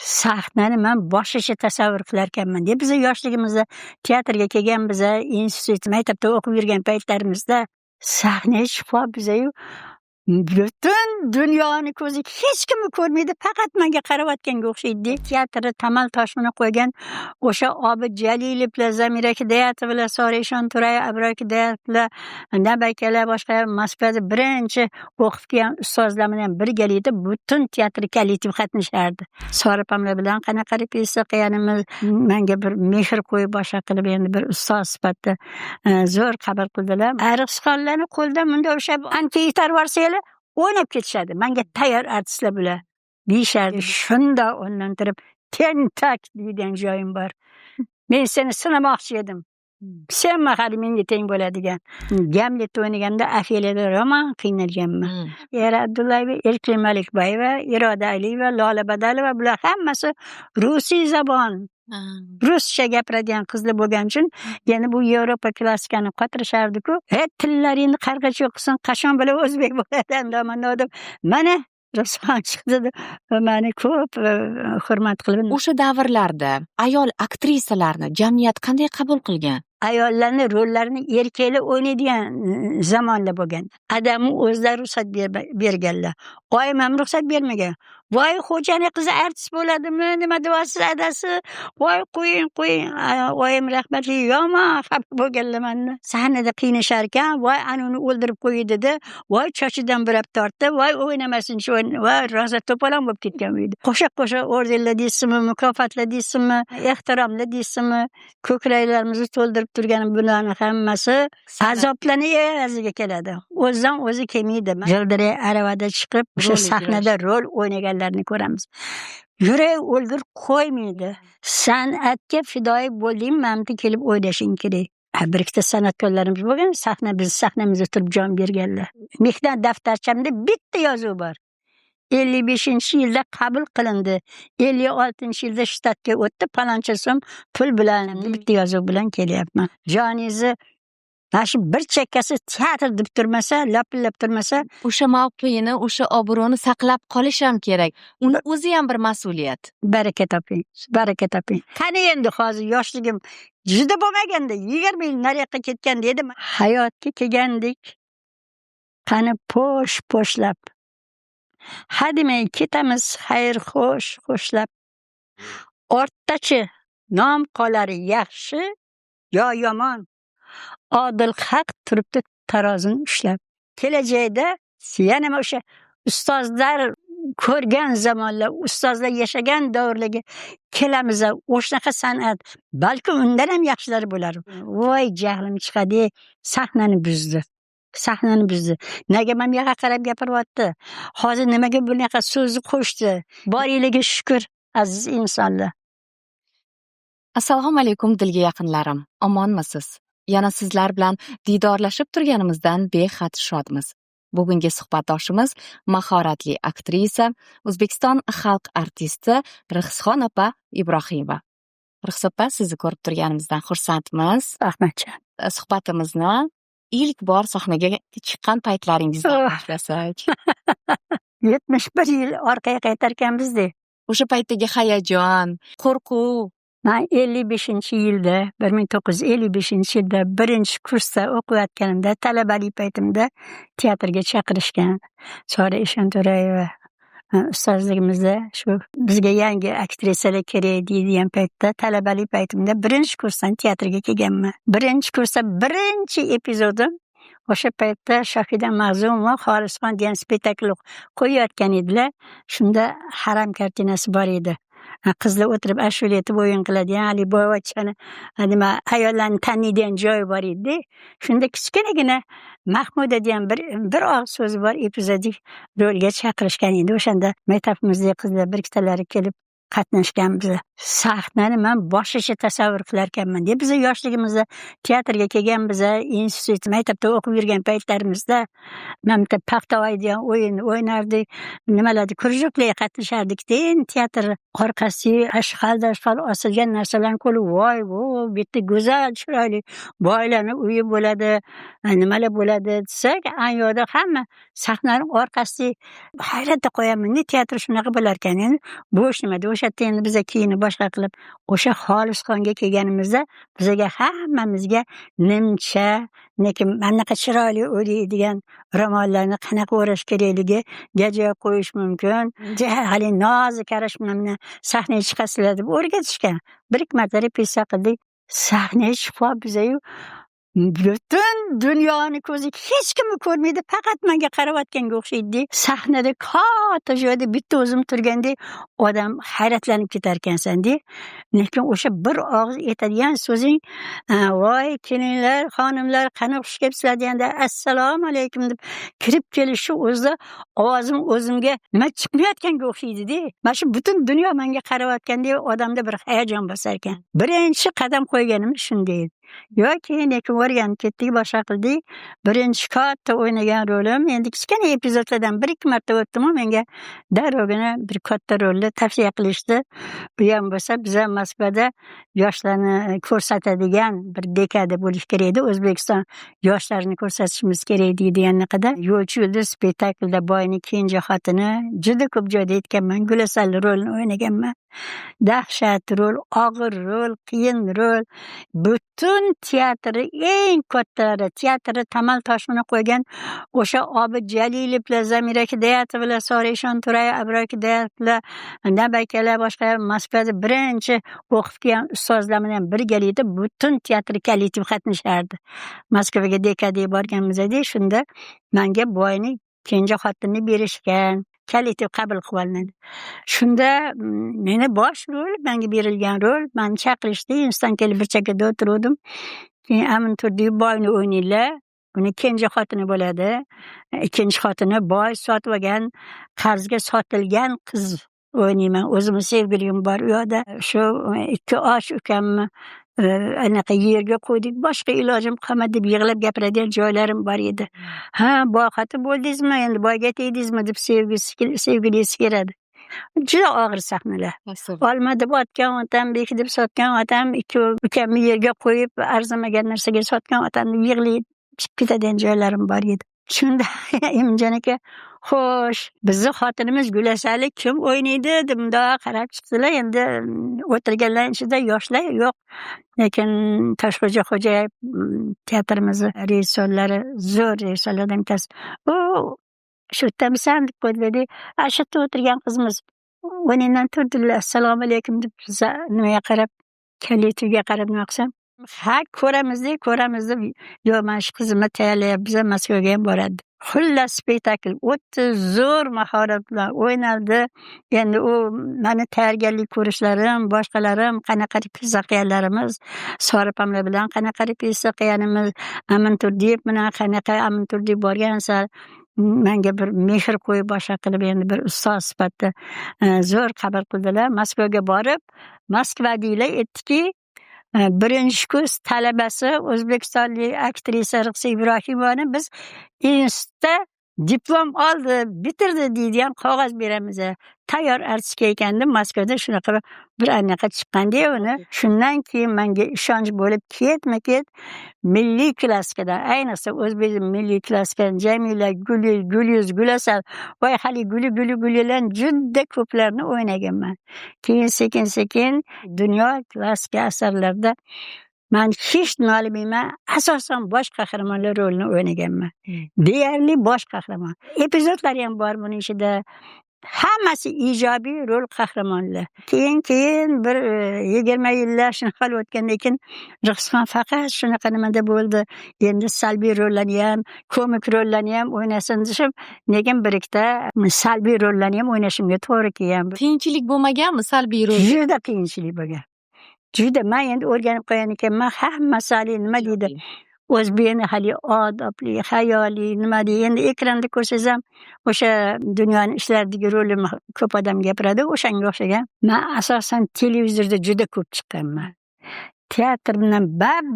sahnani men boshqacha tasavvur qilar ekanman deb biz yoshligimizda teatrga kelganmiz, institut maktabda o'qib yurgan paytlarimizda sahnaga shifo bizayu butun dunyoni ko'zi hech kimni ko'rmaydi, faqat menga qarayotganga o'xshaydi. Teatrda tamal toshini qo'ygan o'sha Obid Jalilovlar, Zamira Hidoyatova, Sora Eshonturay, Abror Hidoyatova, nabakalar, boshqa Moskvada birinchi o'qib kelgan ustozlar bilan birgalikda butun teatr kollektiv qatnashardi. Sora opamlar bilan qanaqa repetitsiya qilganimiz menga bir mehr qo'yib boshqa qilib endi bir ustoz sifatida zo'r qabul qildilar. Ariqsiqonlarni qo'ldan bunda o'sha ancha yetarib borsa o'ynab ketishadi. Menga tayyor artistlar bular deyishardi. Shunda o'ylantirib, tentak degan joyim bor. Men seni sinamoqchi edim. Sen mahali menga teng bo'ladigan. Gamlet o'ynaganda Afiyada roman qiynalganman. Era Abdullayeva, Erkin Malikbayeva, Iroda Aliyeva, Lola Badalova bular hammasi rusiy zabon, ruscha gapiradigan qizlar bo'lgani uchun yana bu Yevropa klassikani qotirishardi-ku. Tillaringni qarg'acha o'qisin, qachon bilan o'zbek bo'ladi andomandim. Mana Ruslan chiqdi, meni ko'p hurmat qilib. O'sha davrlarda ayol aktrisalarni jamiyat qanday qabul qilgan? Ayollarni rollarini erkaklar o'ynaydigan zamonda bo'lgan. Adamni o'zlari ruxsat berganlar. Oyim ham ruxsat bermagan. Voy, xo'jani qizi artist bo'ladimi? Nima deyapsiz adasi? Voy, qo'ying. Oyim rahmatli yomon xafa bo'lganlar meni. Sahnada qiynashar ekan, voy, anuni o'ldirib qo'ydi dedi. Voy, chochidan burab tortdi. Voy, o'ynamasin shu. Voy, rosa to'polon bo'lib ketgan edi. Qo'sha ordenlar deysizmi, mukofotlar deysizmi, ehtiromlar deysizmi, ko'kraklarimizni to'ldirib turgan bularni hammasi azoblanib evaziga keladi. O'zidan o'zi kelmaydi. G'ildiray aravada chiqib, o'sha sahnada rol o'ynaganlarni ko'ramiz. Yurak o'lgur qo'ymaydi. San'atga fidoyi bo'lding, mamda kelib o'ynashing kerak. Bir ikkita san'atkorlarimiz bo'lgan, biz sahnamizda turib jon berganlar. Mehnat daftarchamda bitta yozuv bor. 55-yilda qabul qilindi. 56-yilda shtatga o'tdi, paloncha so'm pul bilan bitta yozuv bilan kelyapman. Joningizni shu bir chekkasi teatr deb turmasa, lapillab turmasa, o'sha mavqeini, o'sha obro'ni saqlab qolish ham kerak. Uni o'zi ham bir mas'uliyat. Baraka toping. Qani endi hozir yoshligim juda bo'lmaganda 20 yil nariyoqqa ketganda edim. Hayotga kelgandik. Qani po'shlab. Hademay ketamiz xayr xo'shlab. Ortdachi nom qolar yaxshi yo yomon. Odil haq turibdi tarozini ushlab. Kelajakda yana o'sha ustozlar ko'rgan zamonlar, ustozlar yashagan davrlarga kelamiz. O'shanaqa san'at, balki undan ham yaxshilari bo'lar. Voy, jahlim chiqadi, sahnani buzdi. Nega men yoqqa qarab gapiryapti? Hozir nimaga bunaqa so'zni qo'shdi? Boringlarga shukr, aziz insonlar. Assalomu alaykum dilga yaqinlarim. Omonmisiz? Yana sizlar bilan diydorlashib turganimizdan behad shodmiz. Bugungi suhbatdoshimiz mahoratli aktrisa, O'zbekiston xalq artisti Rixsixon opa Ibrohimova. Rixsixon opa, sizni ko'rib turganimizdan xursandmiz. Rahmatjon. Suhbatimizni ilk bor sahnaga chiqqan paytlaringizdan boshlasak. 71 yil orqaga qaytarkanmiz-da. O'sha paytdagi hayajon, qo'rquv. Men 1955 yilda birinchi kursda o'qiyotganimda, talabalik paytimda teatrga chaqirishgan. Sora Eshonturayeva ustozligimizda shu bizga yangi aktrisalar kerak deydigan paytda, talabalik paytimda birinchi kursdan teatrga kelganman. Birinchi kursda birinchi epizodim o'sha paytda Shohida Mag'zumova Xolisxon degan spektakl qo'yayotgan edilar. Shunda haram kartinasi bor edi. Qizlar o'tirib ashula aytib o'yin qiladigan, Ali Boyvachchani nima ayollarni taniydigan joyi bor edi. Shunda kichkinagina Mahmuda degan bir og'iz so'zi bor, epizodik rolga chaqirishgan edi. O'shanda maktabimizdagi qizlar bir ikkitalari kelib qatnashgan biz. sahnani man boshqacha tasavvur qilar ekanman deb biz yoshligimizda teatrga kelganmiz, institut maktabda o'qib yurgan paytlarimizda mana bitta paxtavoy degan o'yin o'ynardik, nimalarni krujoklarga qatnashardik. Keyin teatr orqasiga ashqal osilgan narsalarni ko'rib voy bu bitta go'zal chiroyli boylarni uyi bo'ladi, nimalar bo'ladi desak, yoqda hamma sahnaning orqasiga hayratda qo'yaman, teatr shunaqa bo'lar ekan. Endi bo'sh nima o'sha yerda endi biza kiyinib boshqa qilib o'sha xolisxonga kelganimizda bizaga hammamizga nimcha, lekin manaqa chiroyli o'raydigan ro'mollarni qanaqa o'rash kerakligi, gaja qo'yish mumkin, hali nozik qarash bilan sahnaga chiqasizlar deb o'rgatishgan. Bir ikki marta repetitsiya qildik. Sahnaga chiqib bizayu butun dunyoni ko'zi hech kimni ko'rmaydi, faqat menga qarayotganga o'xshaydi. Sahnada katta joyda bitta o'zim turgandek odam hayratlanib ketar ekansan-da. Lekin o'sha bir og'iz aytadigan so'zing, voy kelinlar, xonimlar, qani xush kelibsizlar deganda assalomu alaykum deb kirib kelishi o'zida ovozim o'zimga nima chiqmayotganga o'xshaydi-da. Mana shu butun dunyo menga qarayotgandek odamda bir hayajon bosar ekan. Birinchi qadam qo'yganimiz shunday edi. Yoki lekin o'rganib ketdik, boshqa qildik. Birinchi katta o'ynagan rolim, endi kichkina epizodlardan bir ikki marta o'tdim-u, menga darrogina bir katta rolni tavsiya qilishdi. Bu ham bo'lsa, biz ham Moskvada yoshlarni ko'rsatadigan bir dekada bo'lish kerak edi. O'zbekiston yoshlarini ko'rsatishimiz kerak deganida, Yo'lchi yulduz spektaklda boyning kenja xotini juda ko'p joyda aytganman, Gulasal rolini o'ynaganman. Dahshat rol, og'ir rol, qiyin rol. Butun teatri eng kattalari, teatri tamal toshini qo'ygan o'sha Obid Jalilovlar, Zamira Hidoyatovlar, Sorishon Turay, Abror Hidoyatlar, nabakalar, boshqa Moskvada birinchi o'qib kelgan ustozlar bilan birgalikda butun teatr kollektiv qatnashardi. Moskvaga dekadaga borganmizda, shunda menga boyning kenja xotinini berishgan. Kollektiv qabul qilib olinadi. Shunda meni bosh rol, menga berilgan rol, meni chaqirishdi, instan kelib bir chekkada o'tirdim. Keyin Amin Turdiyev boyni o'ynaydilar. Uni kenja xotini bo'ladi. Ikkinchi xotini boy sotib olgan, qarzga sotilgan qiz o'ynayman. O'zimni sevgilim bor u yoqda. Shu ikki osh ukamni anaqa yerga qo'ydik, boshqa ilojim qolmadi deb yig'lab gapiradigan joylarim bor edi. Ha, boy xotin bo'ldingizmi, endi boyga tegdingizmi deb sevgilisi keladi. Juda og'ir sahnalar. Olma deb otgan otam, bek deb sotgan otam, ikki ukamni yerga qo'yib arzimagan narsaga sotgan otamni yig'layib ketadigan joylarim bor edi. Shunda Imjon aka, xo'sh, bizni xotinimiz Gulasali kim o'ynaydi deb mundoq qarab chiqdilar. Endi o'tirganlar ichida yoshlar yo'q. Lekin Toshxo'ja Xo'jayev teatrimizni rejissyorlari, zo'r rejissyorlardan bittasi. Shu yerdanmisan deb qo'ydilar. Shu yerda o'tirgan qizimiz o'rnidan turdilar. Assalomu alaykum deb nimaga qarab, kollektivga qarab nima qilsam, ha ko'ramiz deb, yo'q, mana shu qizimni tayyorlayapmiz, Moskvaga ham boradi. Xullas spektakl o'tdi, zo'r mahorat bilan o'ynaldi. Endi u meni tayyorgarlik ko'rishlarim, boshqalarim, qanaqa repetitsiya qilganlarimiz, Soripamlar bilan qanaqa repetitsiya qilganimiz, Amin Turdiyev bilan qanaqa Amin Turdiyev borgan sar menga bir mehr qo'yib boshqa qilib, endi bir ustoz sifatida zo'r qabul qildilar. Moskvaga borib, Moskvadagilar aytdiki, birinchi kurs talabasi o'zbekistonlik aktrisa Ruxsa Ibrohimovani biz institutda diplom oldi, bitirdi deydigan qog'oz beramiz. Tayyor artistka ekanda Moskvada shunaqa bir anaqa chiqqanda uni. Shundan keyin menga ishonch bo'lib ketma-ket milliy klassikadan, ayniqsa o'zbek milliy klassikadan Jamila, Gulyuz, Gulasal, voy hali Gulilar juda ko'plarni o'ynaganman. Keyin sekin-sekin dunyo klassika asarlarida men hech nolimayman, asosan bosh qahramonlar rolini o'ynaganman. Deyarli bosh qahramon. Epizodlar ham bor buning ichida. Hammasi ijobiy rol qahramonlar. Keyin bir 20 yillar shunaqa o'tgandan keyin Ruxsxon faqat shunaqa nimada bo'ldi. Endi salbiy rollarni ham, komik rollarni ham o'ynasin deb, lekin bir ikkita salbiy rollarni ham o'ynashimga to'g'ri kelgan. Qiyinchilik bo'lmaganmi salbiy rol? Juda qiyinchilik bo'lgan. Juda, men endi o'rganib qo'ygan ekanman, hamma masala nima deydi? o'zbekni hali odobli, hayoli, nima deydi, endi ekranda ko'rsangiz ham o'sha dunyoni ishlardagi rolim ko'p odam gapiradi, o'shanga o'xshagan. Men asosan televizorda juda ko'p chiqqanman. Teatr bilan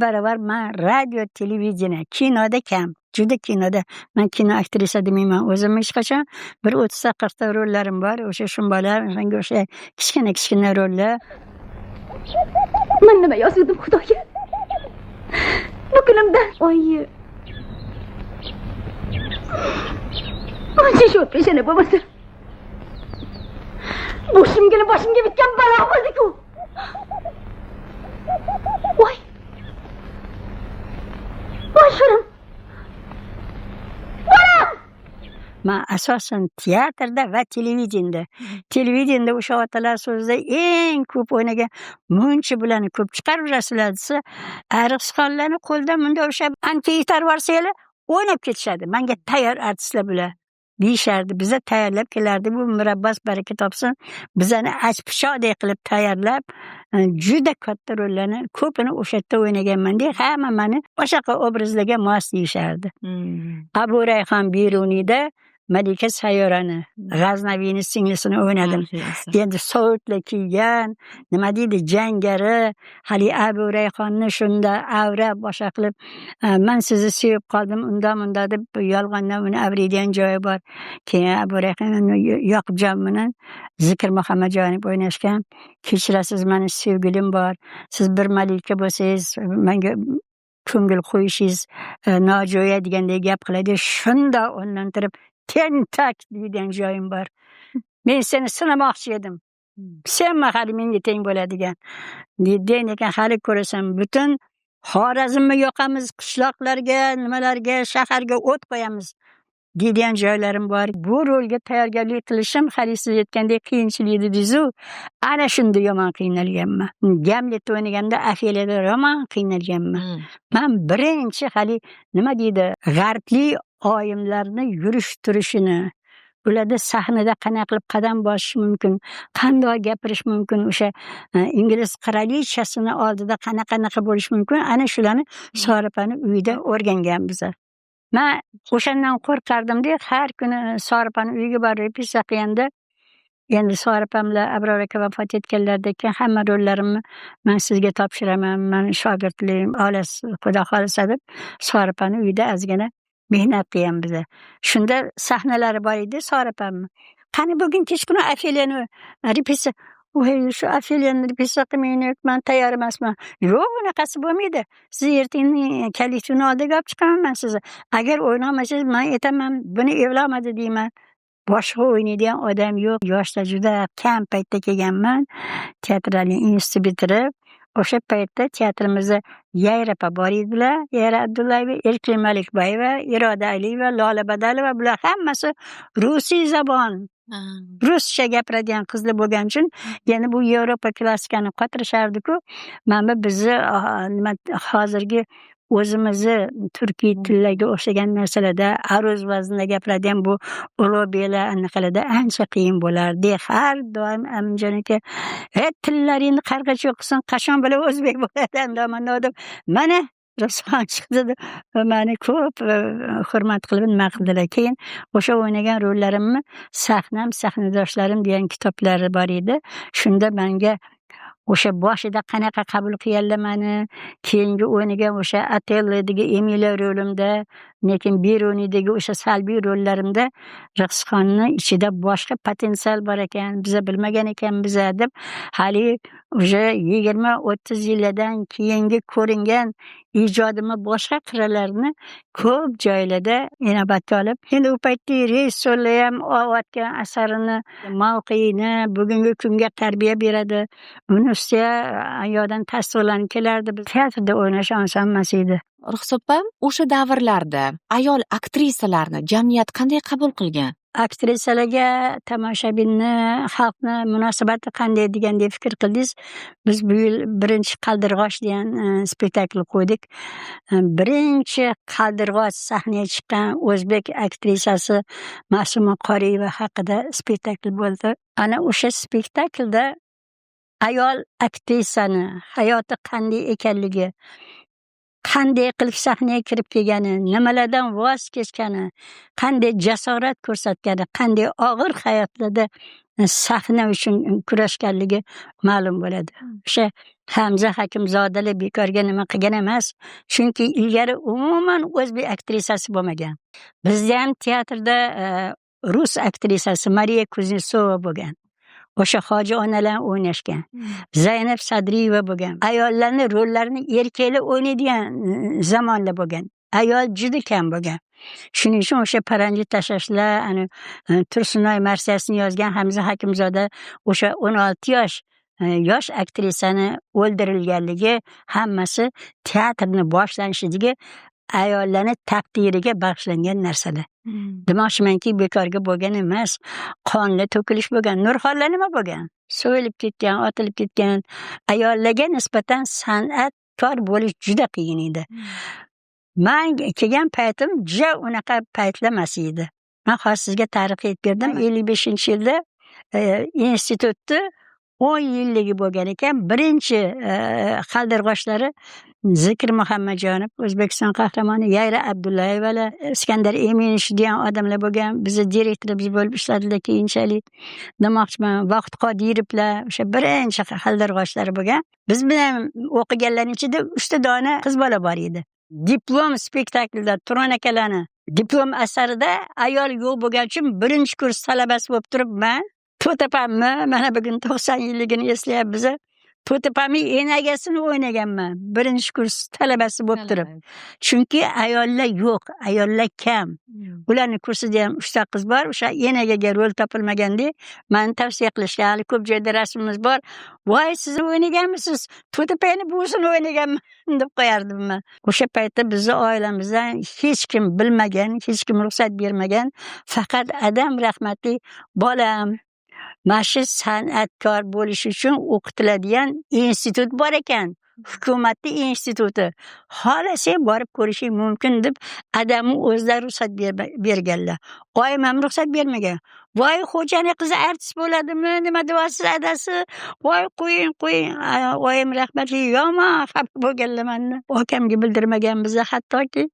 baravar men radio, televideniya, kinoda kam. Juda kinoda. Men kino aktrisa demayman. O'zim hech qachon bir 30-40 ta rollarim bor. O'sha shumbalar, o'sha kichkina rollar. Men nima yozdim Xudoga? Bu kunimdan oyi. Ancha shu peshana bo'lmasa. Boshimga bitgan balo bo'ldi-ku. Voy. Voy shurim. Men asosan teatrda va televideniyada. Televideniyada o'sha otalar so'zida eng ko'p o'ynagan Munchi bilan ko'p chiqarurasizlar desa, ariqsixonlarni qo'ldan bunda o'sha ancha yetar borsanglar o'ynab ketishadi. Menga tayyor artistlar bular deyishardi. Biza tayyorlab kelardi. Bu Murabbos baraka topsin. Bizani achpishodek qilib tayyorlab, juda katta rollarni ko'pini o'sha yerda o'ynaganman deb hamma meni o'shaqa obrazlarga mos deyishardi. Abu Rayhon Beruniyda Malika Sayyorani, G'aznaviyning singlisini o'ynadim. Endi sovutlar kiygan, nima deydi, jangari, hali Abu Rayhonni shunda avrab boshqa qilib, men sizni sevib qoldim, unda deb yolg'ondan uni avraydigan joyi bor. Keyin Abu Rayhon Yoqubjon bilan Zikr Muhammadjonov o'ynashgan. Kechirasiz, meni sevgilim bor. Siz bir malika bo'lsangiz, menga ko'ngil qo'yishingiz nojo'ya degandek gap qiladi. Shunda o'rnantirib tentak degan joyim bor. Men seni sinamoqchi edim. Sen hali menga teng bo'ladigan. Degan ekan, hali ko'rasan, butun Xorazmni yoqamiz, qishloqlarga, nimalarga, shaharga o't qo'yamiz degan joylarim bor. Bu rolga tayyorgarlik qilishim hali siz aytgandek qiyinchilik edi-ku. Ana shunda yomon qiynalganman. Gamlet o'ynaganda Ofeliyada yomon qiynalganman. Men birinchi hali nima deydi, g'arbli oyimlarni yurish turishini, ularda sahnada qanaqa qilib qadam bosish mumkin, qanday gapirish mumkin, o'sha ingliz qirolichasini oldida qanaqa bo'lish mumkin, ana shularni Soripani uyida o'rganganmiz. Men o'shandan qo'rqardim-da, har kuni Soripani uyiga borib repetitsiya qilganda, endi Soripam bilan Abror aka vafot etganlardan keyin hamma rollarimni men sizga topshiraman, meni shogirdlarim, olas Xudo xolisa deb Soripani uyida ozgina mehnat qilganmiz. Shunda sahnalari bor edi Soripamni. Qani bugun kechqurun Ofeliyani repetitsiya, voy shu Ofeliyani repetitsiya qilmaylik, men tayyor emasman. Yo'q, unaqasi bo'lmaydi. Siz ertaga kalitini oldiga olib chiqaman men sizni. Agar o'ynamasangiz men aytaman, buni evlamadi deyman. Boshqa o'ynaydigan odam yo'q. Yoshda juda kam paytda kelganman. Teatralniy institut bitirib, o'sha paytda teatrimizda Yayra opa bor edilar. Yayra Abdullayeva, Erkin Malikbayeva, Iroda Aliyeva, Lola Badalova, bular hammasi rusiy zabon, ruscha gapiradigan qizlar bo'lgani uchun, yana bu Yevropa klassikani qotirishardi-ku. Mana bizni nima hozirgi o'zimizni turkiy tillarga o'xshagan narsalarda aruz vaznda gapiradigan bu ulug'beklar anaqalarda ancha qiyin bo'lardi. Har doim Aminjon aka, tillaringni qarg'acha qilsin, qachon bilan o'zbek bo'ladi andaman deb. Mana Ruslan chiqdi deb meni ko'p hurmat qilib nima qildilar. Keyin o'sha o'ynagan rollarimni sahnadoshlarim degan kitoblari bor edi. Shunda menga o'sha boshida qanaqa qabul qilganlar meni, keyingi o'ynagan o'sha Otello'dagi Emilia rolimda, lekin Beruniydagi o'sha salbiy rollarimda Rixsixonni ichida boshqa potensial bor ekan, biza bilmagan ekanmiz deb, hali o'sha 20-30 yildan keyingi ko'ringan ijodimni boshqa qirralarini ko'p joylarda inobatga olib, endi u paytda rejissyorlar ham olayotgan asarini, mavqeini bugungi kunga tarbiya beradi. Uni ustiga ayodan tasvirlanib kelardi. Biz teatrda o'ynash oson emas edi. Ruxsat opa, o'sha davrlarda ayol aktrisalarni jamiyat qanday qabul qilgan? Aktrisalarga tomoshabinni, xalqni munosabati qanday degandek fikr qildingiz. Biz bu yil birinchi Qaldirg'och degan spektakl qo'ydik. Birinchi Qaldirg'och sahnaga chiqqan o'zbek aktrisasi Ma'suma Qoriyeva haqida spektakl bo'ldi. Ana o'sha spektaklda ayol aktrisani hayoti qanday ekanligi, qanday qilib sahnaga kirib kelgani, nimalardan voz kechgani, qanday jasorat ko'rsatgani, qanday og'ir hayotlarda sahna uchun kurashganligi ma'lum bo'ladi. O'sha Hamza Hakimzodalar bekorga nima qilgan emas. Chunki ilgari umuman o'zbek aktrisasi bo'lmagan. Bizda ham teatrda rus aktrisasi Mariya Kuznetsova bo'lgan. O'sha hoji onalar o'ynashgan. Zaynab Sadriyeva bo'lgan. Ayollarni rollarini erkaklar o'ynaydigan zamonlar bo'lgan. Ayol juda kam bo'lgan. Shuning uchun o'sha paranji tashlashlar, Tursunoy marsiyasini yozgan Hamza Hakimzoda o'sha 16 yosh aktrisani o'ldirilganligi hammasi teatrni boshlanishiga ayollarni taqdiriga bag'ishlangan narsalar. Demoqchimanki, bekorga bo'lgan emas. Qonli to'kilish bo'lgan. Nurxonlar nima bo'lgan? So'yilib ketgan, otilib ketgan. Ayollarga nisbatan san'atkor bo'lish juda qiyin edi. Men kelgan paytim juda unaqa paytlar emas edi. Men hozir sizga tarix aytib berdim. 55-yilda institutni 10 yilligi bo'lgan ekan. Birinchi qaldirg'ochlari Zikr Muhammadjonov, O'zbekiston qahramoni, Yayra Abdullayevalar, Iskandar Eminish degan odamlar bo'lgan. Bizni direktorimiz bo'lib ishladilar keyinchalik. Demoqchiman, Vaqt Qodirovlar, o'sha birinchi qaldirg'ochlari bo'lgan. Biz bilan o'qiganlarning ichida 3 ta dona qiz bola bor edi. Diplom spektaklida Turon akalarni diplom asarida ayol yo'q bo'lgani uchun birinchi kurs talabasi bo'lib turibman. To'tapammi? Mana bugun 90 yilligini eslayapmiz. To'tapamning enagasini o'ynaganman. Birinchi kurs talabasi bo'lib turib. Chunki ayollar yo'q, ayollar kam. Ularni kursida ham 3 ta qiz bor. O'sha enagaga rol topilmaganda meni tavsiya qilishgan. Hali ko'p joyda rasmimiz bor. Voy, siz o'ynaganmisiz? To'tapayni buvisini o'ynaganman deb qo'yardim men. O'sha paytda bizni oilamizdan hech kim bilmagan, hech kim ruxsat bermagan. Faqat Adam rahmatli bolam mana shu san'atkor bo'lish uchun o'qitiladigan institut bor ekan. Hukumatning instituti. Xohlasang borib ko'rishing mumkin deb Adamni o'zlari ruxsat berganlar. Oyim ham ruxsat bermagan. Voy, xo'jani qizi artist bo'ladimi? Nima deyapsiz adasi? Voy, qo'ying. Oyim rahmatli yomon xafa bo'lganlar mendan. Akamga bildirmagan bizni hattoki.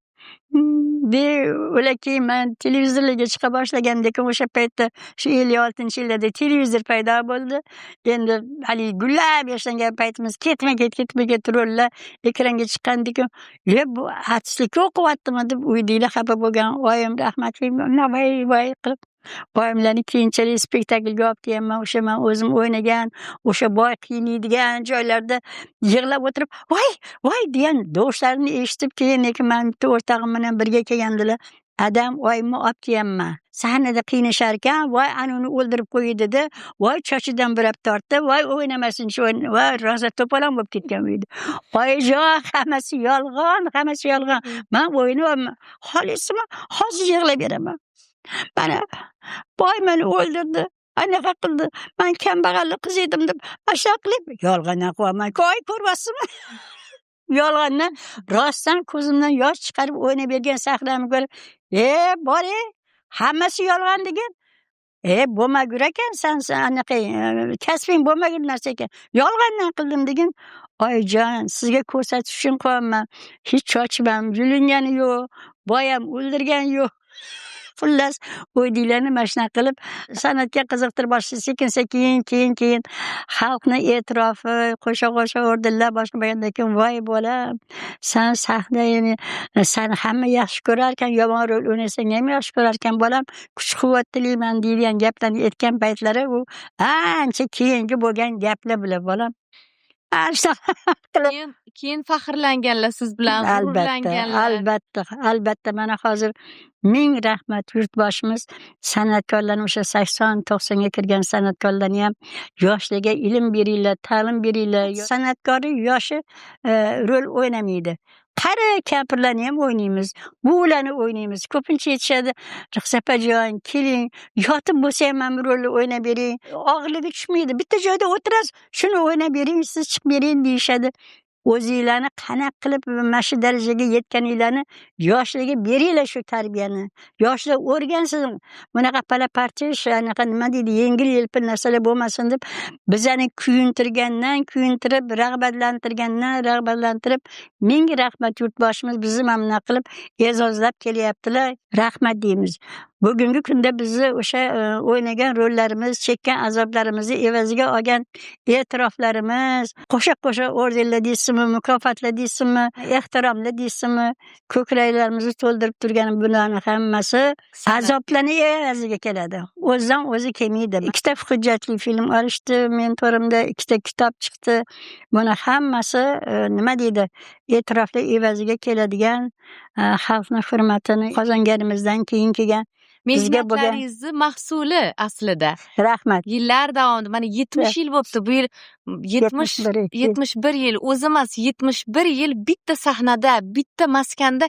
Ular keyin men televizorlarga chiqa boshlagandan o'sha paytda shu 56-yillarda televizor paydo bo'ldi. Endi hali gullab yashangan paytimiz ketma-ket rollar ekranga chiqqandan bu artistlikka o'qiyaptimi deb uydagilar xafa bo'lgan. Oyim rahmatli voy qilib oyimlarni keyinchalik spektaklga olib kelganman. O'sha men o'zim o'ynagan, o'sha boy qiynaydigan joylarda yig'lab o'tirib, voy degan dovushlarini eshitib, keyin men bitta o'rtog'im bilan birga kelgandilar. Adam oyimni olib kelganman. Sahnada qiynashar ekan, voy anuni o'ldirib qo'ydi dedi. Voy chochidan burab tortdi. Voy o'ynamasinchi, voy rosa to'polon bo'lib ketgan edi. Oyijon, hammasi yolg'on. Men o'ynayapman. Xohlaysizmi? Hozir yig'lab beraman. Mana boy meni o'ldirdi. Anaqa qildi. Men kambag'allik qiz edim deb ashyo qilib yolg'ondan qo'yaman. Ko'ryapsizmi? Yolg'ondan rostdan ko'zimdan yosh chiqarib o'ynab bergan sahnamni ko'rib, boring, hammasi yolg'on degan. Bo'lmagur ekan, sen anaqa kasbing bo'lmagur narsa ekan. Yolg'ondan qildim degan. Oyijon, sizga ko'rsatish uchun qo'yaman. Hech chochmam, yulingani yo'q, boyam o'ldirgani yo'q. Xullas, o'ydinglarni mana shunaqa qilib san'atga qiziqtirib sekin keyin xalqni e'tirofi, qo'sha o'rdilar boshqa bo'lgandan keyin voy bolam, sen sahnani sen hamma yaxshi ko'rar ekan, yomon rol o'ynasang ham yaxshi ko'rar ekan bolam, kuch-quvvat tilayman deydigan gaplarni aytgan paytlari u ancha keyingi bo'lgan gaplar bilan bolam. Keyin faxrlanganlar siz bilan, g'ururlanganlar. Albatta, mana hozir ming rahmat yurtboshimiz san'atkorlarni o'sha 80-90 ga kirgan san'atkorlarni ham yoshlarga ilm beringlar, ta'lim beringlar. San'atkorning yoshi rol o'ynamaydi. Qari kampirlarni ham o'ynaymiz, buvilarni o'ynaymiz. Ko'pincha aytishadi, Ruxsapajon, keling, yotib bo'lsa ham mana rolni o'ynab bering. Og'irligi tushmaydi. Bitta joyda o'tirasiz, shuni o'ynab bering, siz chiqib bering deyishadi. o'zinglarni qanaqa qilib mana shu darajaga yetganinglarni yoshlarga beringlar shu tarbiyani. Yoshlar o'rgansin. Bunaqa palapartish, anaqa nima deydi, yengil yelpi narsalar bo'lmasin deb bizani kuyuntirib, rag'batlantirib, ming rahmat yurtboshimiz bizni mana bunaqa qilib e'zozlab kelyaptilar. Rahmat deymiz. Bugungi kunda bizni o'sha o'ynagan rollarimiz, chekkan azoblarimizni evaziga olgan e'tiroflarimiz, qo'sha ordenlar deysizmi, mukofotlar deysizmi, ehtiromlar deysizmi, ko'kraklarimizni to'ldirib turgan bularni hammasi azoblarni evaziga keladi. O'zidan o'zi kelmaydi. 2 ta hujjatli film olishdi, men to'rimda 2 ta kitob chiqdi. Buni hammasi nima deydi, e'tiroflar evaziga keladigan, xalqning hurmatini qozonganimizdan keyin kelgan bizga bo'lgan mehnatlaringizni mahsuli aslida. rahmat. Yillar davomida mana 70 yil bo'libdi. Bu yil 71 yil, o'zi emas, 71 yil bitta sahnada, bitta maskanda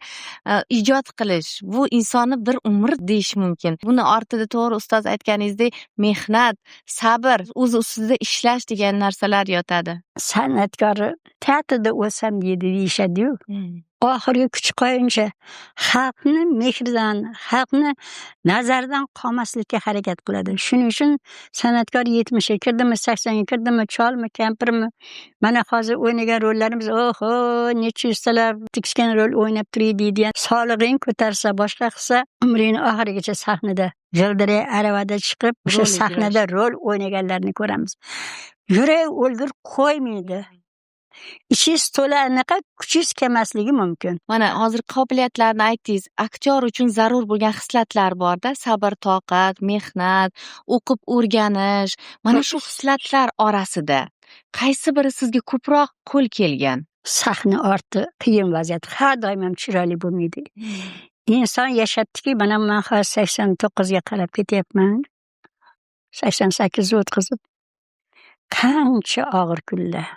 ijod qilish. Bu insonni bir umr deyish mumkin. Buni ortida to'g'ri ustoz aytganingizdek, mehnat, sabr, o'z ustida ishlash degan narsalar yotadi. San'atkor teatrda o'lsam deydi deyishadi-yu. Oxirgi kuch qo'yincha xalqni mehridan, xalqni nazaridan qolmaslikka harakat qiladi. Shuning uchun san'atkor 70 ga kirdimi, 80 ga kirdimi, cholmi, kampirmi, mana hozir o'ynagan rollarimiz oho, necha yuztalar kichkina rol o'ynab turadi deydigan. Sog'lig'ing ko'tarsa, boshqa qilsa, umringni oxirigacha sahnada g'ildiray aravada chiqib, o'sha sahnada rol o'ynaganlarni ko'ramiz. Yurak o'lgur qo'ymaydi. Ishingiz to'la anaqa kuchingiz kelmasligi mumkin. Mana hozir qobiliyatlarni aytdingiz. Aktyor uchun zarur bo'lgan xislatlar bor-da, sabr, toqat, mehnat, o'qib o'rganish. Mana shu xislatlar orasida qaysi biri sizga ko'proq qo'l kelgan? Sahna orti qiyin vaziyat. Har doim ham chiroyli bo'lmaydi. Inson yashabdiki, mana men hozir 89 ga qarab ketyapman. 88 o'tkazib. Qancha og'ir kunlar.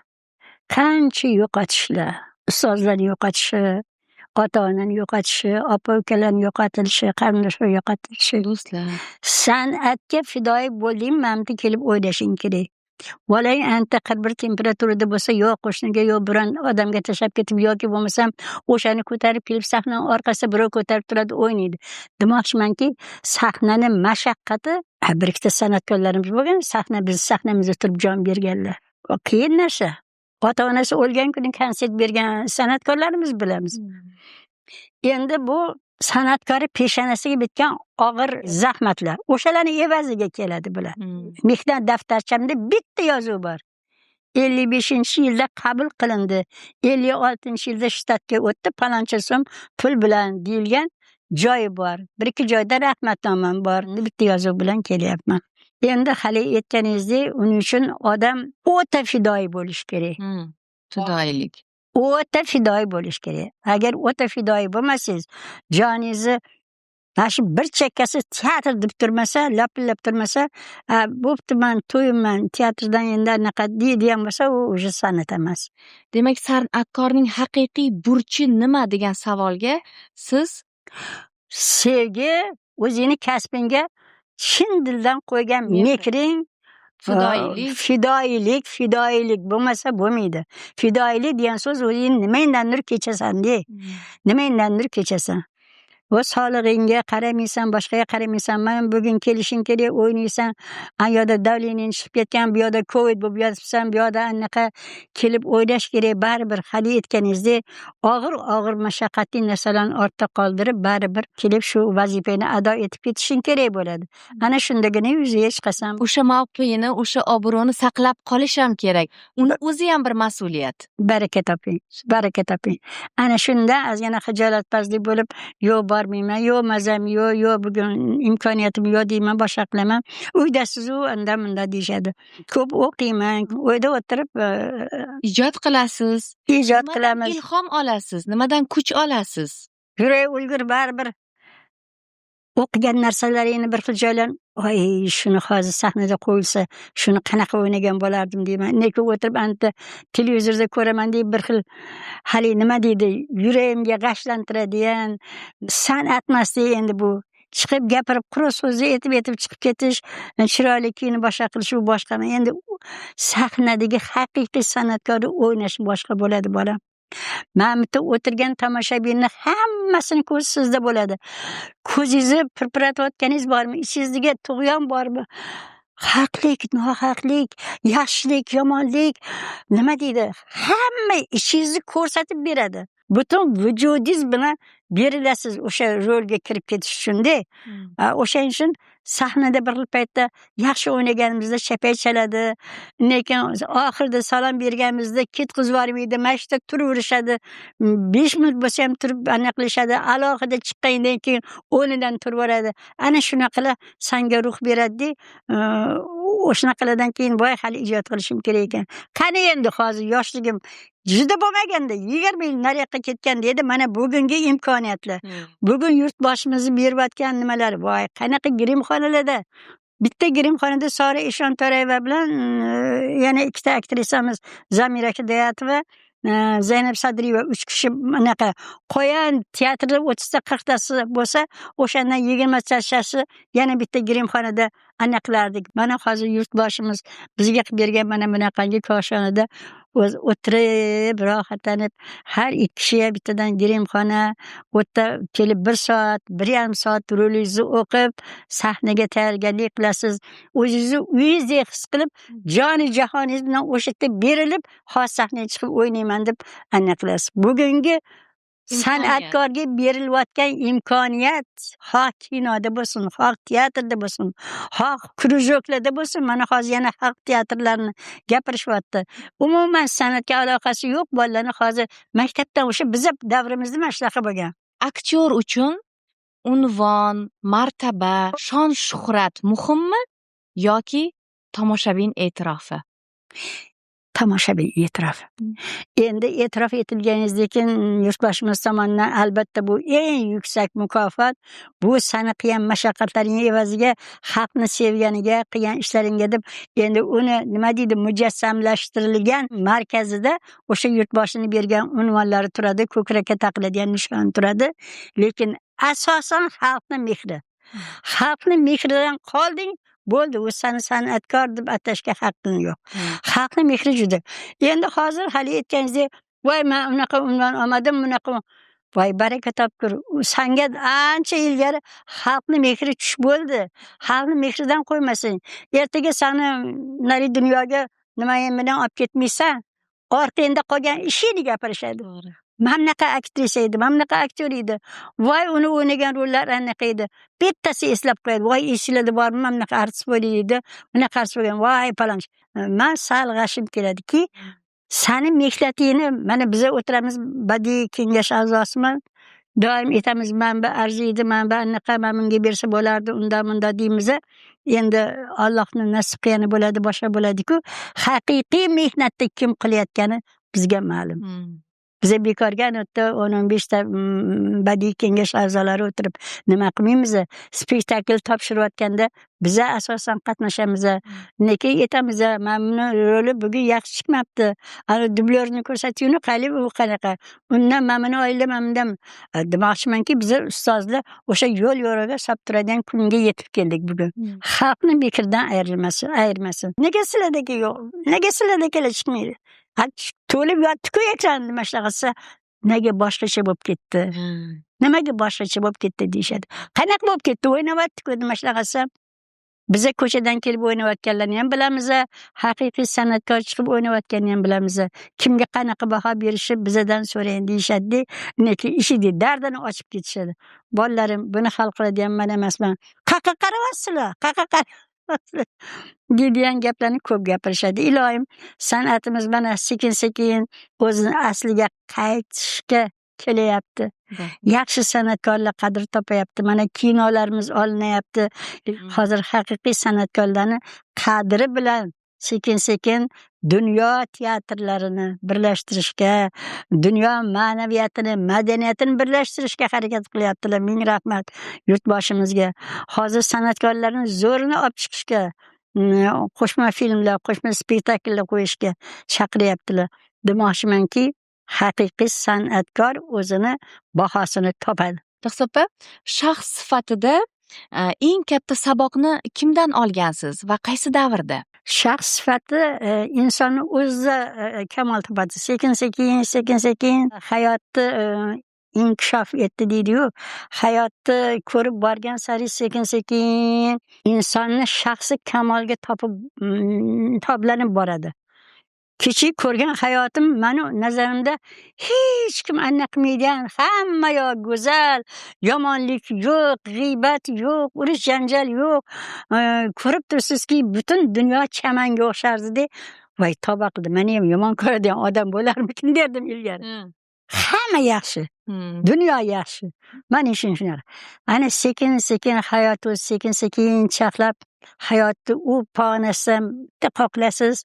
Qancha yo'qotishlar, ustozlarni yo'qotishi, ota-onani yo'qotishi, opa-ukalarni yo'qotilishi, qarindoshlar yo'qotilishi. Do'stlar. San'atga fidoyi bo'ldingmi, kelib o'ylashing kerak. Bolang anta bir temperaturada bo'lsa, yo qo'shniga, yo biron odamga tashlab ketib yoki bo'lmasam o'shani ko'tarib kelib sahnaning orqasida birov ko'tarib turadi, o'ynaydi. Demoqchimanki, sahnani mashaqqati, bir ikkita san'atkorlarimiz bo'lgan, biz sahnamizda turib jon berganlar. Qiyin narsa. Ota-onasi o'lgan kuni konsert bergan san'atkorlarimiz bilamiz. Endi bu san'atkori peshonasiga bitgan og'ir zahmatlar. O'shalarning evaziga keladi bular. Mehnat daftarchamda bitta yozuv bor. 55-yilda qabul qilindi. 56-yilda shtatga o'tdi, paloncha so'm pul bilan deyilgan joyi bor. Bir ikki joyda rahmatnomam bor. Bitta yozuv bilan kelyapman. Endi hali aytganingizdek, uning uchun odam o'ta fidoyi bo'lish kerak. Fidoyilik. O'ta fidoyi bo'lish kerak. Agar o'ta fidoyi bo'lmasangiz, joningizni mana shu bir chekkasi teatr deb turmasa, lapillab turmasa, bo'ptiman, to'yimman, teatrdan endi anaqa deydigan bo'lsa, u o'sha san'at emas. Demak, san'atkorning haqiqiy burchi nima degan savolga siz sevgi, o'zingni kasbingga chin dildan qo'ygan mehring, fidoyilik bo'lmasa bo'lmaydi. Fidoyilik degan so'z o'zing nimangdandir kechasan-de. Nimangdandir kechasan. O sog'lig'ingga qaramaysan, boshqaga qaramaysan. Men bugun kelishing kerak, o'ynaysan. Yoda davlening chiqib ketgan, bu yoqda covid bo'lib yotibsan, bu yoqda anaqa kelib o'ynash kerak. Baribir hali aytganingizdek, og'ir mashaqqatli narsalarni ortda qoldirib, baribir kelib shu vazifani ado etib ketishing kerak bo'ladi. Ana shundagina yuzaga chiqasan. O'sha mavqeini, o'sha obro'ni saqlab qolish ham kerak. Uni o'zi ham bir mas'uliyat. Baraka toping. Ana shunda ozgina xijolatpazlik bo'lib, yo'q bormayman, yo'q mazam yo'q, bugun imkoniyatim yo'q deyman, boshqa qilaman. Uydasiz-u, unda deyishadi. Ko'p o'qiyman, uyda o'tirib ijod qilasiz. Ijod qilamiz. Ilhom olasiz, nimadan kuch olasiz? Yurak ulgur baribir o'qigan narsalaringni bir xil joylar, shuni hozir sahnada qo'yilsa, shuni qanaqa o'ynagan bo'lardim deyman. Nega o'tirib anta televizorda ko'raman deb bir xil hali nima deydi, yuragimga g'ashlantiradigan san'at emas endi bu. chiqib gapirib quruq so'zni aytib chiqib ketish, chiroyli kiyinib boshqa qilish u boshqa. Endi sahnadagi haqiqiy san'atkorni o'ynash boshqa bo'ladi bolam. Mana bu yerda o'tirgan tomoshabinni hammasini ko'zi sizda bo'ladi. Ko'zingizni pirpiratayotganingiz bormi? Ichingizga tug'yon bormi? Haqlik, nohaqlik, yaxshilik, yomonlik, nima deydi? Hamma ishingizni ko'rsatib beradi. Butun vujudingiz bilan berilasiz o'sha rolga kirib ketish uchun-da. O'shaning uchun sahnada bir paytda yaxshi o'ynaganimizda chapay chaladi, lekin oxirida salom berganimizda ketqizib yubormaydi, mashina turaverishadi. 5 minut bo'lsa ham turib qilishadi. Alohida chiqqandan keyin o'rnidan turaveradi. Ana shunaqalar sanga ruh beradi-da. O'shanaqalardan keyin voy hali ijod qilishim kerak ekan. Qani endi hozir yoshligim juda bo'lmaganda 20 yil nariyoqqa ketgan dedi. Mana bugungi imkoniyatlar. Bugun yurtboshimizni berayotgan nimalar voy qanaqa grimxonalarda. Bitta grimxonada Sora Eshonto'rayeva bilan yana ikkita aktrisamiz Zamira Hidoyatova, Zaynab Sadriyeva 3 kishi bunaqa qo'yan teatrda 30 ta 40 tasi bo'lsa, o'shandan 20 tasi yana bitta grimxonada qilardik. Mana hozir yurtboshimiz bizga qilib bergan mana bunaqangi koshonada o'tirib rohatlanib har 2 kishiga bittadan grimxona, u yerda kelib 1 soat, 1,5 soat rolingizni o'qib, sahnaga tayyorgarlik qilasiz. O'zingizni uyingizdek his qilib, joni jahoningiz bilan o'sha yerda berilib, hozir sahnaga chiqib o'ynayman deb qilasiz. Bugungi san'atkorga berilayotgan imkoniyat xoh kinoda bo'lsin, xoh teatrda bo'lsin, xoh krujoklarda bo'lsin, mana hozir yana xalq teatrlarini gapirishyapti. Umuman san'atga aloqasi yo'q bolalarni hozir maktabdan o'sha bizning davrimizda mana shunaqa bo'lgan. Aktyor uchun unvon, martaba, shon shuhrat muhimmi yoki tomoshabin e'tirofi? Tomoshabin e'tirofi. Endi e'tirof etilganingizdek yurtboshimiz tomonidan albatta bu eng yuksak mukofot. Bu seni qilgan mashaqqatlaring evaziga, xalqni sevganiga, qilgan ishlaringga deb endi uni nima deydi, mujassamlashtirilgan markazida o'sha yurtboshini bergan unvonlari turadi, ko'krakka taqiladigan nishon turadi. Lekin asosan xalqni mehri. Xalqni mehridan qolding, bo'ldi, u seni san'atkor deb atashga haqqing yo'q. Xalqni mehri juda. Endi hozir hali aytganingizdek, voy men unaqa unvon olmadim, bunaqa. Voy baraka topkur. Senga ancha ilgari xalqni mehri tush bo'ldi. Xalqni mehridan qo'ymasang, ertaga seni nari dunyoga nima bilan olib ketmaysan, orqangda qolgan ishingni gapirishadi. Mamlaqa aktrisa edi, mamlaqa aktyor edi. Voy uni o'ynagan rollar anaqa edi. Bittasi eslab qo'yadi. Voy esingizda bormi, mamlaqa artist bo'ldi, bunaqa artist bo'lgan. Voy palonchi. Men sal g'ashim keladiki, seni mehnatingni mana biz o'tiramiz badiiy kengash a'zosiman. Doim aytamiz, men bu arziydi, men bu anaqa, men bunga bersa bo'lardi, unda deymiz. Endi Allohning nasib qilgani bo'ladi, boshqa bo'ladi-ku. Haqiqiy mehnatni kim qilayotgani bizga ma'lum. Bize bekorga 10-15 ta badiiy kengash a'zolari o'tirib nima qilmaymiz? Spektakl topshirayotganda biza asosan qatnashamiz. Lekin aytamiz, men buni roli bugun yaxshi chiqmabdi. Ana dublyorni ko'rsataymi, qali u qanaqa? Undan men buni o'ylamamdan. Demoqchimanki, biz ustozlar o'sha yo'l yo'riga solib turadigan kunga yetib keldik bugun. Xalqni mehridan ayirmasin. Nega sizlardagi yo'q? Nega sizlardagi chiqmaydi? To'lib yotdi-ku ekran nima qilsa, nega boshqacha bo'lib ketdi? Nimaga boshqacha bo'lib ketdi deyshadi. Qanaqa bo'lib ketdi? O'ynayapti-ku nima qilsa. Biza ko'chadan kelib o'ynayotganlarni ham bilamiz, haqiqiy san'atkor chiqib o'ynayotganini ham bilamiz. Kimga qanaqa baho berishi bizadan so'raying deyshadi. Lekin ishidi dardini ochib ketishadi. Bolalarim, buni hal qiladigan men emasman. Qaqa qarayapsizlar, qaqa qarayapsizlar. Deydigan gaplarni ko'p gapirishadi. Ilohim, san'atimiz mana sekin-sekin o'zini asliga qaytishga kelyapti. Yaxshi san'atkorlar qadr topayapti. Mana kinolarimiz olinayapti. Hozir haqiqiy san'atkorlarni qadri bilan sekin-sekin dunyo teatrlarini birlashtirishga, dunyo ma'naviyatini, madaniyatini birlashtirishga harakat qilyaptilar. Ming rahmat yurtboshimizga. Hozir san'atkorlarning zo'rini olib chiqishga, qo'shma filmlar, qo'shma spektakllar qo'yishga chaqiryaptilar. Demoqchimanki, haqiqiy san'atkor o'zini bahosini topadi. To'xtapa, shaxs sifatida eng katta saboqni kimdan olgansiz va qaysi davrda? Shaxs sifati insonni o'zida kamol topadi. Sekin-sekin hayotni inkishof etdi deydi-yu. Hayotni ko'rib borgan sari sekin-sekin insonni shaxsi kamolga toblanib boradi. Kechib ko'rgan hayotim mani nazarimda hech kim qilmaydigan, hamma yoq go'zal, yomonlik yo'q, g'iybat yo'q, urush janjal yo'q. Ko'rib turibsizki, butun dunyo chamanga o'xshardi-da. Voy tavba qildim, meni ham yomon ko'radigan odam bo'larmikin derdim ilgari. Hamma yaxshi, dunyo yaxshi. Mana shunaqa. Ana sekin-sekin hayot o'zi sekin-sekin chaqlab hayotni u pog'onasidan bitta qoqilasiz,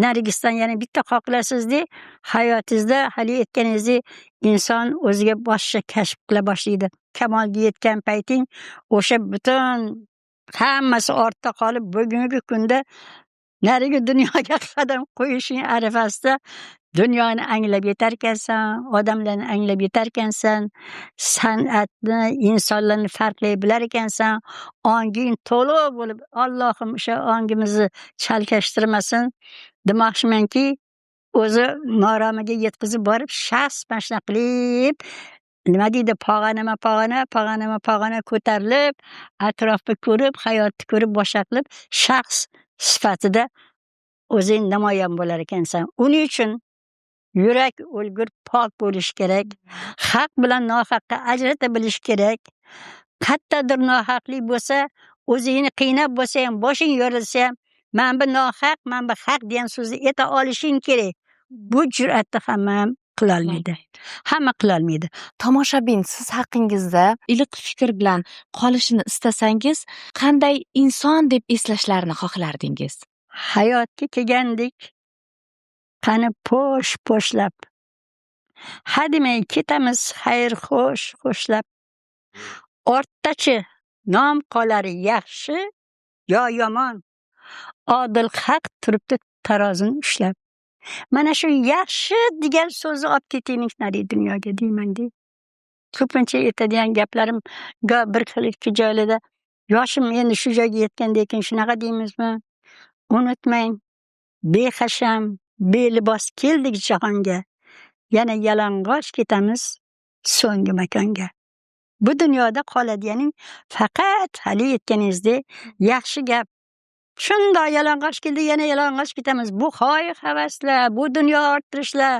narigisdan yana bitta qoqilasizda, hayotingizda hali aytganingizdek inson o'ziga boshqa kashf qila boshlaydi. Kamolga yetgan payting o'sha butun hammasi ortda qolib, bugungi kunda narigi dunyoga qadam qo'yishing arafasida dunyoni anglab yetarkansan, odamlarni anglab yetarkansan, san'atni, insonlarni farqlay bilar ekansan, onging to'liq bo'lib, Allohim o'sha ongimizni chalkashtirmasin. Demoqchimanki, o'zi maromiga yetkazib borib, shaxs mana shunaqa qilib, nima deydi, pog'ona ko'tarilib, atrofni ko'rib, hayotni ko'rib, boshqa qilib, shaxs sifatida o'zing namoyon bo'lar ekansan. Uning uchun yurak o'lgur pok bo'lish kerak. Haq bilan nohaqqa ajrata bilish kerak. Qayerdadir nohaqlik bo'lsa, o'zingni qiynab bo'lsa ham, boshing yorilsa ham, men bu nohaq, men bu haq degan so'zni ayta olishing kerak. Bu jur'atni hamma qilolmaydi. Hamma qilolmaydi. Tomoshabin, siz haqingizda iliq fikr bilan qolishini istasangiz, qanday inson deb eslashlarini xohlardingiz? Hayotga kelgandik, qani po'shlab. Hademay ketamiz xayr xo'shlab. Ortdachi nom qolar yaxshi yo yomon. Odil haq turibdi tarozini ushlab. Mana shu yaxshi degan so'zni olib ketaylik narigi dunyoga deyman-da. Ko'pincha aytadigan gaplarim bir xil ikki joylarda yoshim endi shu joyga yetgandan keyin shunaqa deymizmi? Unutmang, behasham, belibos keldik jahonga. Yana yalang'och ketamiz so'nggi makonga. Bu dunyoda qoladiganing faqat hali aytganingizdek yaxshi gap. Shunday yalang'och keldi, yana yalang'och ketamiz. Bu havaslar, bu dunyo orttirishlar,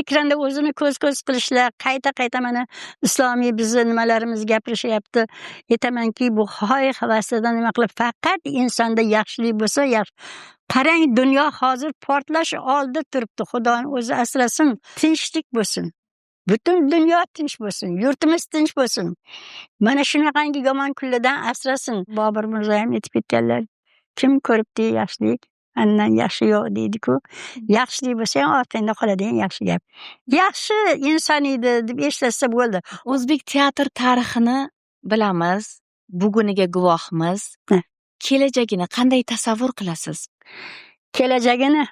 ekranda o'zini ko'z qilishlar, qayta mana islomiy bizni nimalarimiz gapirishyapti. Aytamanki, bu havaslardan nima qilib, faqat insonda yaxshilik bo'lsa, yaxshi. Qarang, dunyo hozir portlash oldida turibdi. Xudoning o'zi asrasin, tinchlik bo'lsin. Butun dunyo tinch bo'lsin, yurtimiz tinch bo'lsin. Mana shunaqangi yomon kunlardan asrasin. Bobur Mirzo ham aytib ketganlar. Kim ko'ribdi yaxshilik? Andan yaxshi yo'q deydi-ku. Yaxshilik bo'lsa ham ortingda qoladigan yaxshi gap. Yaxshi inson edi deb eslatsa bo'ldi. O'zbek teatr tarixini bilamiz, buguniga guvohmiz. Kelajagini qanday tasavvur qilasiz? Kelajagini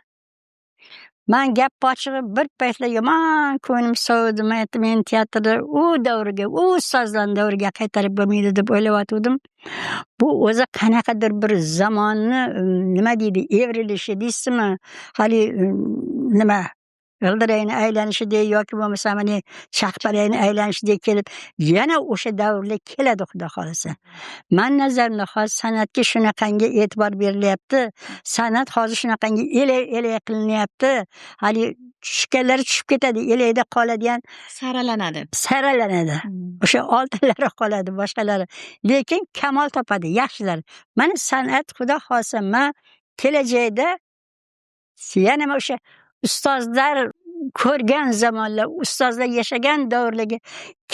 men gap ochig'i bir paytlar yomon ko'nglim sovidi. Men teatrda u davriga, u ustozlarning davriga qaytarib bo'lmaydi deb o'ylayotgandim. Bu o'zi qanaqadir bir zamonni nima deydi, evrilishi deysizmi? Hali nima g'ildirayni aylanishidek yoki bo'lmasa mana shahparayni aylanishidek kelib, yana o'sha davrga keladi xudo xolasa. Men nazarimda hozir san'atga shunaqangi e'tibor berilyapti. San'at hozir shunaqangi elay qilinyapti. Hali tushganlari tushib ketadi, elayda qoladigan saralanadi. O'sha oltinlari qoladi, boshqalari. Lekin kamol topadi, yaxshilar. Mana san'at xudo xolasa men kelajakda yana o'sha ustozlar ko'rgan zamonlar, ustozlar yashagan davrlarga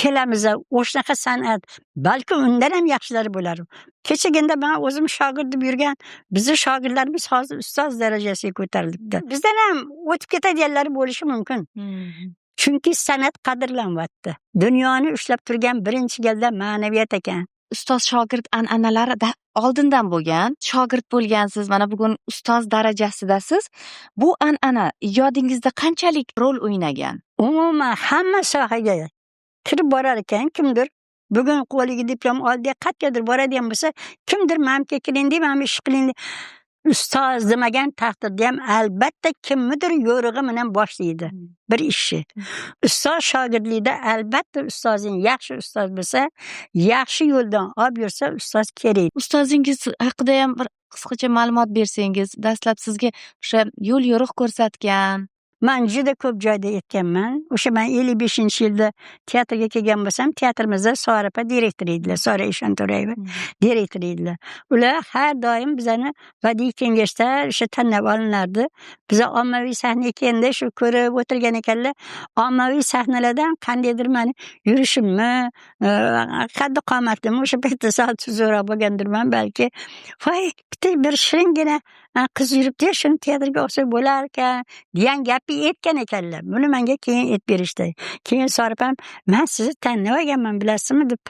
kelamiz. O'shanaqa san'at, balki undan ham yaxshilari bo'lar. Kechaganda men o'zim shogird deb yurgan, bizning shogirdlarimiz hozir ustoz darajasiga ko'tarilibdi. Bizdan ham o'tib ketadiganlari bo'lishi mumkin. Chunki san'at qadrlanyapti. Dunyoni ushlab turgan birinchi galda ma'naviyat ekan. Ustoz shogird an'analari oldindan bo'lgan, shogird bo'lgansiz, mana bugun ustoz darajasidasiz. Bu an'ana ijodingizda qanchalik rol o'ynagan? Umuman hamma sohaga kirib borar ekan kimdir. bugun qo'liga diplom oldi, qayergadir boradigan bo'lsa, kimdir mamka qiling deb, mana ish qiling deb, ustoz demagan taqdirda ham albatta kimnidir yo'rig'i bilan boshlaydi bir ishni. Ustoz shogirdlikda albatta ustozing yaxshi ustoz bo'lsa, yaxshi yo'ldan olib yursa, ustoz kerak. Ustozingiz haqida ham bir qisqacha ma'lumot bersangiz, dastlab sizga o'sha yo'l yo'riq ko'rsatgan. Men juda ko'p joyda aytganman. O'sha men 55-yilda teatrga kelgan bo'lsam, teatrimizda Sora opa direktor edilar. Sora Eshonto'rayeva direktor edilar. Ular har doim bizani badiiy kengashda o'sha tanlab olinardi. Biza ommaviy sahnaga kelganda shu ko'rib o'tirgan ekanlar. Ommaviy sahnalardan qandaydir meni yurishimni, qaddi qomatlim o'sha paytda sal tuzroq bo'lgandirman balki. Voy, bitta bir shiringina qiz yuribdi, shuni teatrga olsa bo'lar ekan degan gapni aytgan ekanlar. Buni menga keyin aytib berishdi. Keyin Sora opam, "Men sizni tanlab olganman, bilasizmi?" deb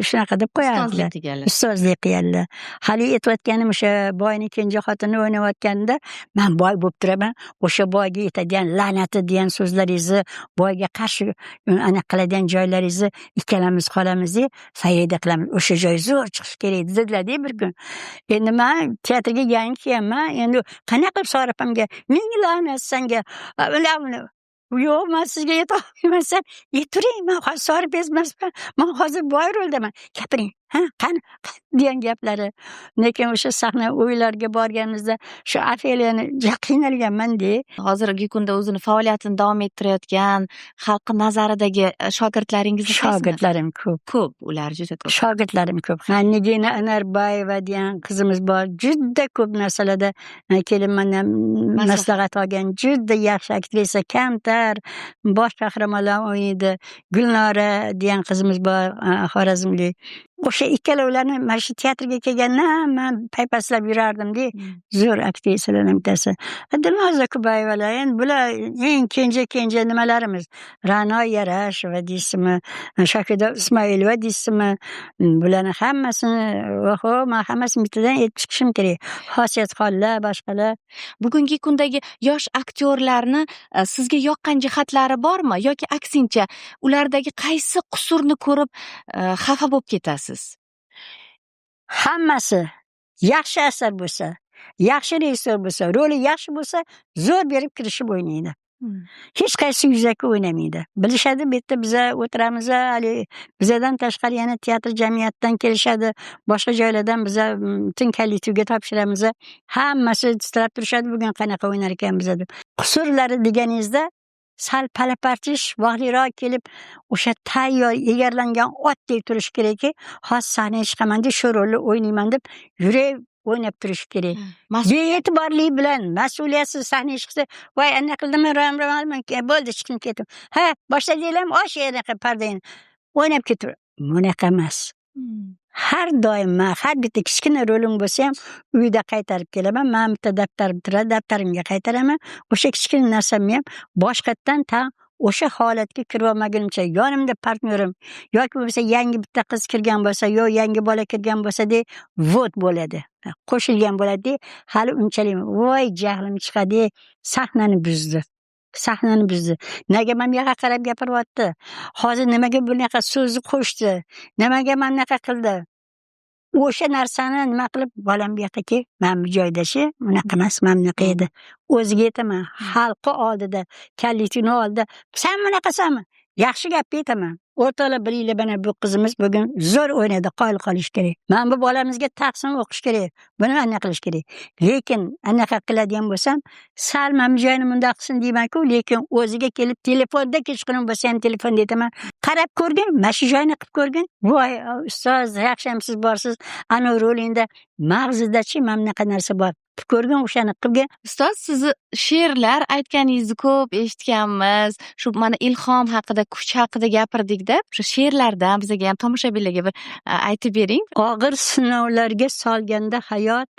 shunaqa deb qo'yardilar. Ustozlik qilganlar. Hali aytayotganim o'sha boyning kenja xotini o'ynayotganda, "Men boy bo'lib turaman, o'sha boyga yetadigan la'nati degan so'zlaringizni, boyga qarshi aniq qiladigan joylaringizni ikkalamiz qolamiz, foyda qilamiz. O'sha joy zo'r chiqish kerak" dedilar-da bir kun. Endi men teatrga yangi kelganman. Endi qanaqa qilib Sora opamga, "Ming la'nat senga, yo'q, men sizga yeta olmayman, turing, men hozir Sora bezmasman, men hozir boy roldaman, gapiring, qani degan gaplari. Lekin o'sha sahna o'yinlariga borganimizda shu Ofeliyani qiynalganman-da. Hozirgi kunda o'zini faoliyatini davom ettirayotgan xalq nazaridagi shogirdlaringiz Shogirdlarim ko'p. Ko'p, ular juda ko'p. Shogirdlarim ko'p. Nigina Anarbayeva degan qizimiz bor. Juda ko'p narsalarda kelib mendan maslahat olgan, juda yaxshi aktrisa, kamtar, bosh qahramonlar o'ynaydi. Gulnora degan qizimiz bor, xorazmlik. O'sha ikkalovlarni mana shu teatrga kelgandan men paypaslab yurardim-da. Zo'r aktrisalarning bittasi. Dilnoza Kubayevalar, endi bular eng kenja nimalarimiz. Ra'no Yarasheva deysizmi, Shokida Ismoilova deysizmi, bularning hammasini, men hammasini bittadan aytib chiqishim kerak. Xosiyatxonlar, boshqalar. Bugungi kundagi yosh aktyorlarni sizga yoqqan jihatlari bormi yoki aksincha ulardagi qaysi qusurni ko'rib xafa bo'lib ketasiz? Hammasi yaxshi asar bo'lsa, yaxshi rejissor bo'lsa, roli yaxshi bo'lsa, zo'r berib kirishib o'ynaydi. Hech qaysi yuzaki o'ynamaydi. Bilishadi, bu yerda biza o'tiramiz, hali bizadan tashqari yana teatr jamiyatidan kelishadi, boshqa joylardan biza butun kollektivga topshiramiz. Hammasi titrab turishadi, bugun qanaqa o'ynar ekan biza deb. Qusurlari deganingizda sal palapartish vaqtliroq kelib o'sha tayyor egarlangan otdek turish kerakki, hozir sahnaga chiqaman deb, shu rolni o'ynayman deb yurib o'ynab turish kerak. E'tiborlik bilan mas'uliyatsiz sahnaga chiqsa, "Voy, ana qildimmi, bo'ldi, chiqib ketdim. Ha, boshladinglarmi? Osh anaqa pardangni." O'ynab ketib. Bunaqa emas. Har doim men har bitta kichkina rolim bo'lsa ham uyda qaytarib kelaman. Men bitta daftarim turadi, daftarimga qaytaraman. O'sha kichkina narsamni ham boshqatdan o'sha holatga kirib olmagunimcha yonimda partnyorim yoki bo'lmasa yangi bitta qiz kirgan bo'lsa, yo yangi bola kirgan bo'lsa-da, vot bo'ladi. Qo'shilgan bo'ladi-da, hali unchalik voy jahlim chiqadi, sahnani buzdi. Nega men yoqqa qarab gapiryapti? Hozir nimaga bunaqa so'zni qo'shdi? Nimaga men bunaqa qildi? O'sha narsani nima qilib bolam bu yoqqa kel, men bu joydashi, bunaqa emas, men bunaqa edi. O'ziga aytaman, xalqi oldida, kollektivni oldida, "Sen bunaqasanmi?" Yaxshi gapni aytaman. O'rtoqlar, bilinglar, mana bu qizimiz bugun zo'r o'ynadi, qoyil qolish kerak. Men bu bolamizga taqsim o'qish kerak. Buni anaqa qilish kerak. Lekin anaqa qiladigan bo'lsam, sal men bu joyini bundoq qilsin deyman-ku, lekin o'ziga kelib telefonda kechqurun bo'lsa ham telefonda aytaman. "Qarab ko'rgin, mana shu joyni qilib ko'rgin. Voy, ustoz, yaxshimisiz borsiz, ana rolingda mag'zida-chi mana bunaqa narsa bor. Ko'rgin, o'shani qilgin." Ustoz, sizni she'rlar aytganingizni ko'p eshitganmiz. Shu mana ilhom haqida, kuch haqida gapirdik-da. Shu she'rlardan bizga ham tomoshabinlarga bir aytib bering. Og'ir sinovlarga solganda hayot,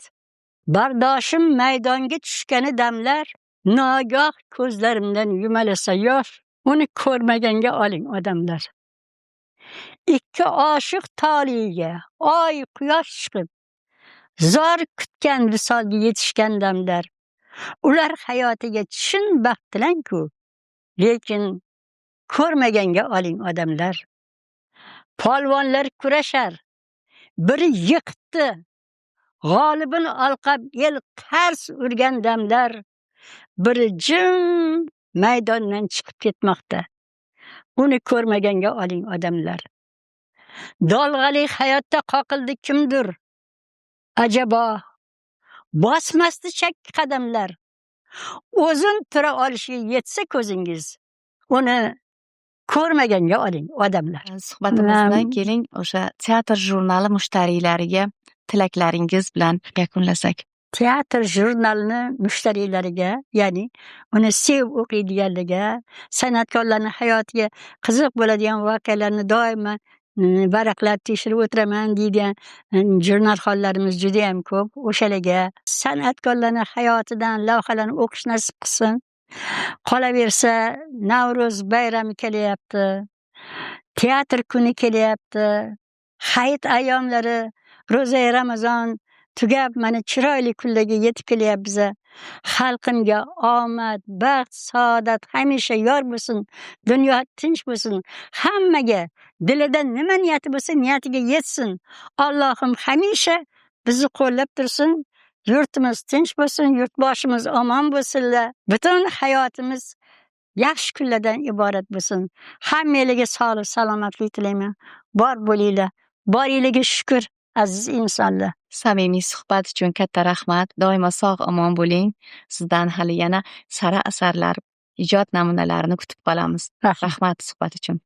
bardoshim maydonga tushgani damlar, nogoh ko'zlarimdan yumalasa yosh, uni ko'rmaganga oling odamlar. Ikki oshiq toliga oy quyosh chiqib, zor kutgan visolga yetishgan damlar. Ular hayotiga chin baxt tilang-ku, lekin ko'rmaganga oling odamlar. polvonlar kurashar. Biri yiqitdi, g'olibin alqab el qars urgan damlar. Biri jim maydondan chiqib ketmoqda. Uni ko'rmaganga oling odamlar. Dolg'ali hayotda qoqildi kimdir. Ajabo, bosmasdi chakki qadamlar. O'zin tura olishiga yetsa ko'zingiz, uni ko'rmaganga oling odamlar. Suhbatimizni keling o'sha teatr jurnali mushtariylariga tilaklaringiz bilan yakunlasak. Teatr jurnalini mushtariylariga, ya'ni uni sevib o'qiydiganlarga, san'atkorlarning hayotiga qiziq bo'ladigan voqealarni doimo varaqlab tekshirib o'tiraman deydigan jurnalxonlarimiz juda ham ko'p. O'shalarga san'atkorlarning hayotidan lavhalarni o'qish nasib qilsin. Qolaversa, Navro'z bayrami kelyapti. Teatr kuni kelyapti. Hayit ayyomlari, ro'za Ramazon tugab, mana chiroyli kunlarga yetib kelyapmiz. Xalqimga omad, baxt, saodat hamisha yor bo'lsin. Dunyo tinch bo'lsin. Hammaga dilida nima niyati bo'lsa, niyatiga yetsin. Allohim hamisha bizni qo'llab tursin. Yurtimiz tinch bo'lsin, yurtboshimiz omon bo'lsinlar. Butun hayotimiz yaxshi kunlardan iborat bo'lsin. Hammalarga sog'lik, salomatlik tilayman. Bor bo'linglar. Boringlarga shukr, aziz insonlar. Samimiy suhbat uchun katta rahmat. Doimo sog' omon bo'ling. Sizdan hali yana sara asarlar, ijod namunalarini kutib qolamiz. Rahmat suhbat uchun.